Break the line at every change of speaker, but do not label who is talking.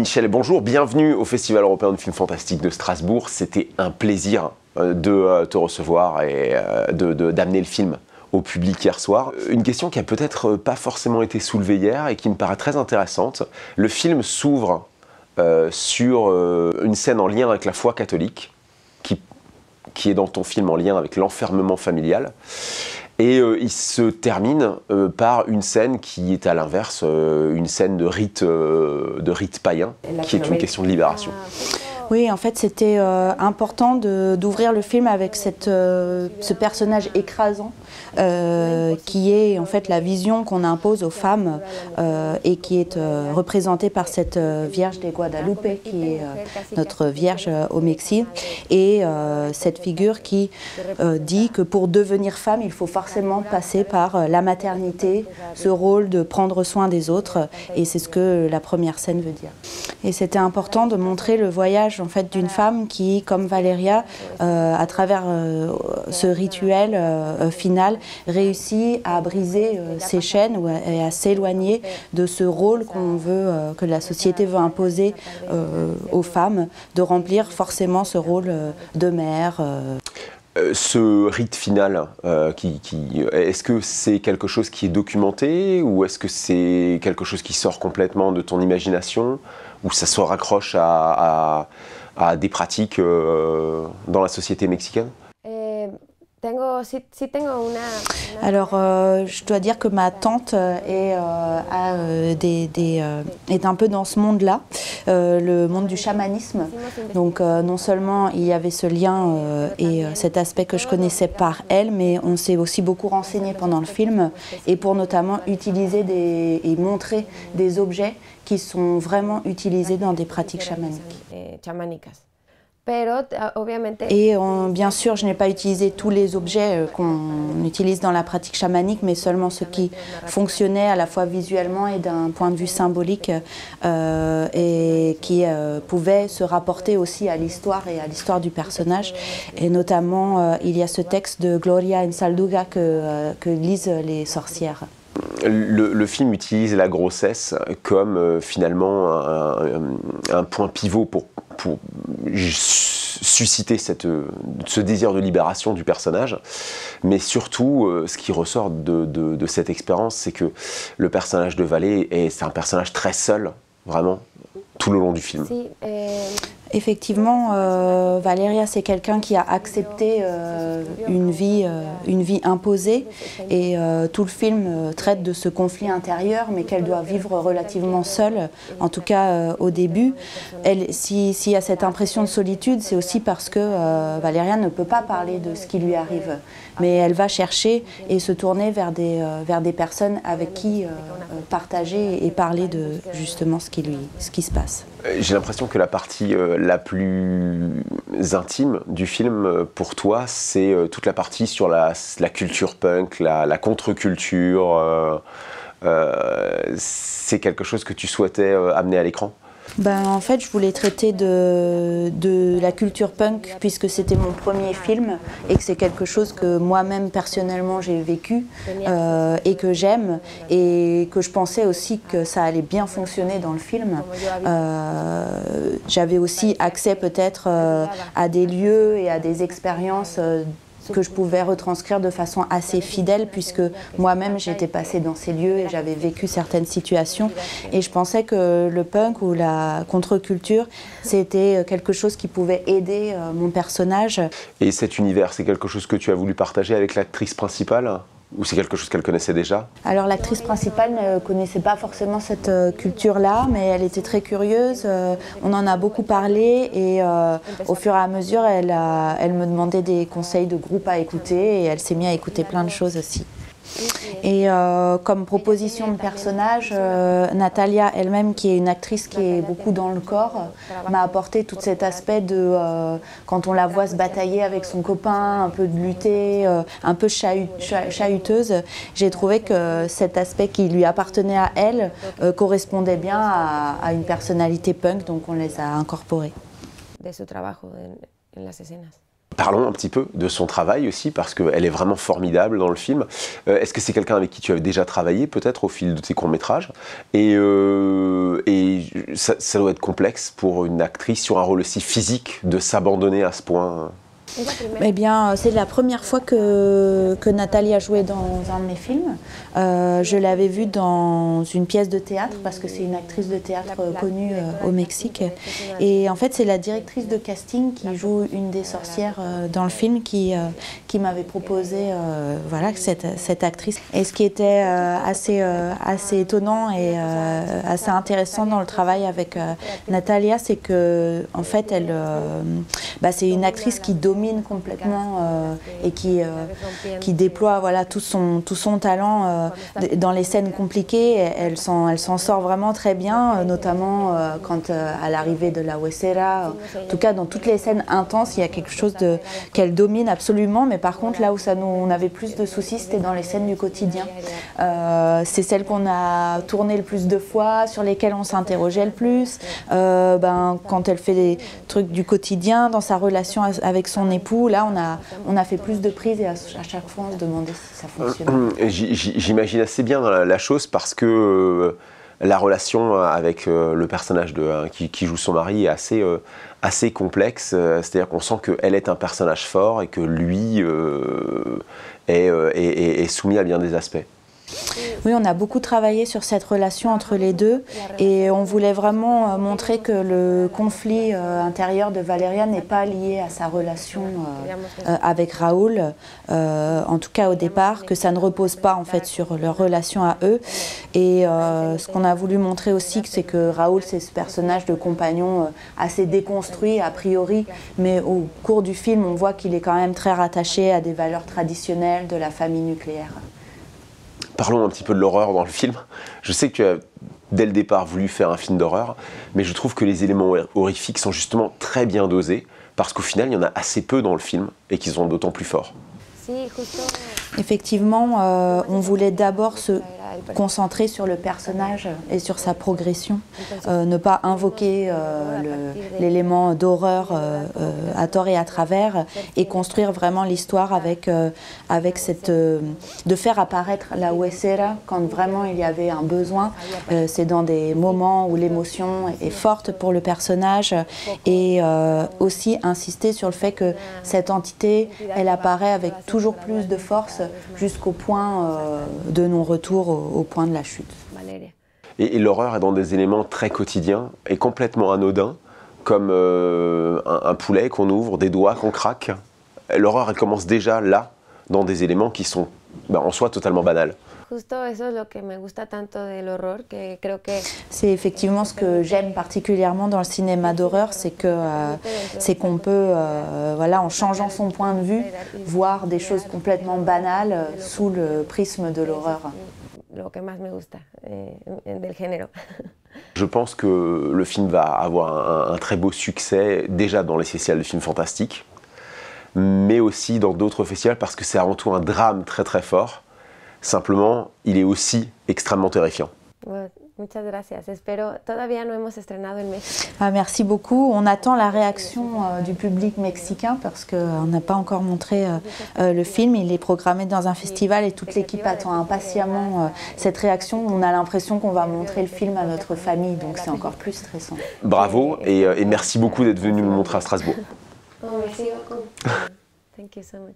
Michel, bonjour, bienvenue au Festival européen de films fantastiques de Strasbourg. C'était un plaisir de te recevoir et d'amener le film au public hier soir. Une question qui a peut-être pas forcément été soulevée hier et qui me paraît très intéressante. Le film s'ouvre sur une scène en lien avec la foi catholique, qui est dans ton film en lien avec l'enfermement familial. Et il se termine par une scène qui est à l'inverse, une scène de rite païen, qui est une question de libération.
Oui, en fait, c'était important d'ouvrir le film avec ce personnage écrasant qui est en fait la vision qu'on impose aux femmes et qui est représentée par cette Vierge de Guadalupe qui est notre Vierge au Mexique et cette figure qui dit que pour devenir femme, il faut forcément passer par la maternité, ce rôle de prendre soin des autres, et c'est ce que la première scène veut dire. Et c'était important de montrer le voyage en fait d'une femme qui, comme Valeria, à travers ce rituel final, réussit à briser ses chaînes et à s'éloigner de ce rôle qu'on veut, que la société veut imposer aux femmes, de remplir forcément ce rôle de mère.
Ce rite final, est-ce que c'est quelque chose qui est documenté ou est-ce que c'est quelque chose qui sort complètement de ton imagination ou ça se raccroche à des pratiques dans la société mexicaine?
Alors, je dois dire que ma tante est un peu dans ce monde-là, le monde du chamanisme. Donc, non seulement il y avait ce lien et cet aspect que je connaissais par elle, mais on s'est aussi beaucoup renseigné pendant le film et pour notamment utiliser et montrer des objets qui sont vraiment utilisés dans des pratiques chamaniques. Et bien sûr, je n'ai pas utilisé tous les objets qu'on utilise dans la pratique chamanique, mais seulement ceux qui fonctionnaient à la fois visuellement et d'un point de vue symbolique et qui pouvaient se rapporter aussi à l'histoire et à l'histoire du personnage. Et notamment, il y a ce texte de Gloria Anzaldúa que lisent les sorcières.
Le film utilise la grossesse comme finalement un point pivot pour susciter ce désir de libération du personnage. Mais surtout, ce qui ressort de cette expérience, c'est que le personnage de Valé, c'est un personnage très seul, vraiment, tout le long du film.
Effectivement, Valeria, c'est quelqu'un qui a accepté une vie imposée et tout le film traite de ce conflit intérieur, mais qu'elle doit vivre relativement seule, en tout cas au début. S'il y a cette impression de solitude, c'est aussi parce que Valeria ne peut pas parler de ce qui lui arrive, mais elle va chercher et se tourner vers des personnes avec qui partager et parler de justement ce qui se passe.
J'ai l'impression que la partie la plus intime du film pour toi, c'est toute la partie sur la culture punk, la contre-culture. C'est quelque chose que tu souhaitais amener à l'écran?
En fait, je voulais traiter de la culture punk puisque c'était mon premier film et que c'est quelque chose que moi-même personnellement j'ai vécu et que j'aime et que je pensais aussi que ça allait bien fonctionner dans le film. J'avais aussi accès peut-être à des lieux et à des expériences que je pouvais retranscrire de façon assez fidèle puisque moi-même j'étais passée dans ces lieux et j'avais vécu certaines situations et je pensais que le punk ou la contre-culture c'était quelque chose qui pouvait aider mon personnage. Et
cet univers, c'est quelque chose que tu as voulu partager avec l'actrice principale ? Ou c'est quelque chose qu'elle connaissait déjà?
Alors l'actrice principale ne connaissait pas forcément cette culture-là, mais elle était très curieuse, on en a beaucoup parlé et au fur et à mesure elle me demandait des conseils de groupe à écouter et elle s'est mise à écouter plein de choses aussi. Et comme proposition de personnage, Natalia elle-même, qui est une actrice qui est beaucoup dans le corps, m'a apporté tout cet aspect de quand on la voit se batailler avec son copain, un peu de lutter, un peu chahuteuse. J'ai trouvé que cet aspect qui lui appartenait à elle correspondait bien à une personnalité punk, donc on les a incorporés.
De su trabajo en las escenas.
Parlons un petit peu de son travail aussi, parce qu'elle est vraiment formidable dans le film. Est-ce que c'est quelqu'un avec qui tu avais déjà travaillé, peut-être, au fil de tes courts-métrages? Et ça doit être complexe pour une actrice sur un rôle aussi physique de s'abandonner à ce point.
Eh bien, c'est la première fois que Nathalie a joué dans un de mes films. Je l'avais vue dans une pièce de théâtre, parce que c'est une actrice de théâtre connue au Mexique. Et en fait, c'est la directrice de casting qui joue une des sorcières dans le film qui m'avait proposé voilà, cette actrice. Et ce qui était assez étonnant et assez intéressant dans le travail avec Natalia, c'est que en fait, c'est une actrice qui domine complètement et qui déploie voilà, tout son talent dans les scènes compliquées. Elle s'en sort vraiment très bien, notamment quand à l'arrivée de la huesera. En tout cas, dans toutes les scènes intenses, il y a quelque chose qu'elle domine absolument, mais par contre, là où on avait plus de soucis, c'était dans les scènes du quotidien. C'est celles qu'on a tournées le plus de fois, sur lesquelles on s'interrogeait le plus. Quand elle fait des trucs du quotidien, dans sa relation avec son époux, là on a fait plus de prises et à chaque fois on se demandait si ça fonctionnait.
J'imagine assez bien la chose, parce que la relation avec le personnage qui joue son mari est assez complexe. C'est-à-dire qu'on sent qu'elle est un personnage fort et que lui est soumis à bien des aspects.
Oui, on a beaucoup travaillé sur cette relation entre les deux et on voulait vraiment montrer que le conflit intérieur de Valeria n'est pas lié à sa relation avec Raoul, en tout cas au départ, que ça ne repose pas en fait sur leur relation à eux. Et ce qu'on a voulu montrer aussi, c'est que Raoul, c'est ce personnage de compagnon assez déconstruit a priori, mais au cours du film, on voit qu'il est quand même très rattaché à des valeurs traditionnelles de la famille nucléaire.
Parlons un petit peu de l'horreur dans le film. Je sais que tu as, dès le départ, voulu faire un film d'horreur, mais je trouve que les éléments horrifiques sont justement très bien dosés, parce qu'au final, il y en a assez peu dans le film, et qu'ils sont d'autant plus forts.
Effectivement, on voulait d'abord se concentrer sur le personnage et sur sa progression, ne pas invoquer l'élément d'horreur à tort et à travers, et construire vraiment l'histoire avec de faire apparaître la huesera quand vraiment il y avait un besoin. C'est dans des moments où l'émotion est forte pour le personnage, et aussi insister sur le fait que cette entité, elle apparaît avec toujours plus de force jusqu'au point de non-retour, au point de la chute.
Et l'horreur est dans des éléments très quotidiens et complètement anodins, comme un poulet qu'on ouvre, des doigts qu'on craque. L'horreur, elle commence déjà là, dans des éléments qui sont en soi totalement banals.
C'est effectivement ce que j'aime particulièrement dans le cinéma d'horreur, c'est qu'on peut, voilà, en changeant son point de vue, voir des choses complètement banales sous le prisme de l'horreur.
Je pense que le film va avoir un très beau succès, déjà dans les festivals de films fantastiques, mais aussi dans d'autres festivals, parce que c'est avant tout un drame très très fort. Simplement, il est aussi extrêmement terrifiant.
Merci beaucoup. On attend la réaction du public mexicain, parce qu'on n'a pas encore montré le film. Il est programmé dans un festival et toute l'équipe attend impatiemment cette réaction. On a l'impression qu'on va montrer le film à notre famille, donc c'est encore plus stressant.
Bravo et merci beaucoup d'être venu nous montrer à Strasbourg.
Merci beaucoup.
Thank you so much.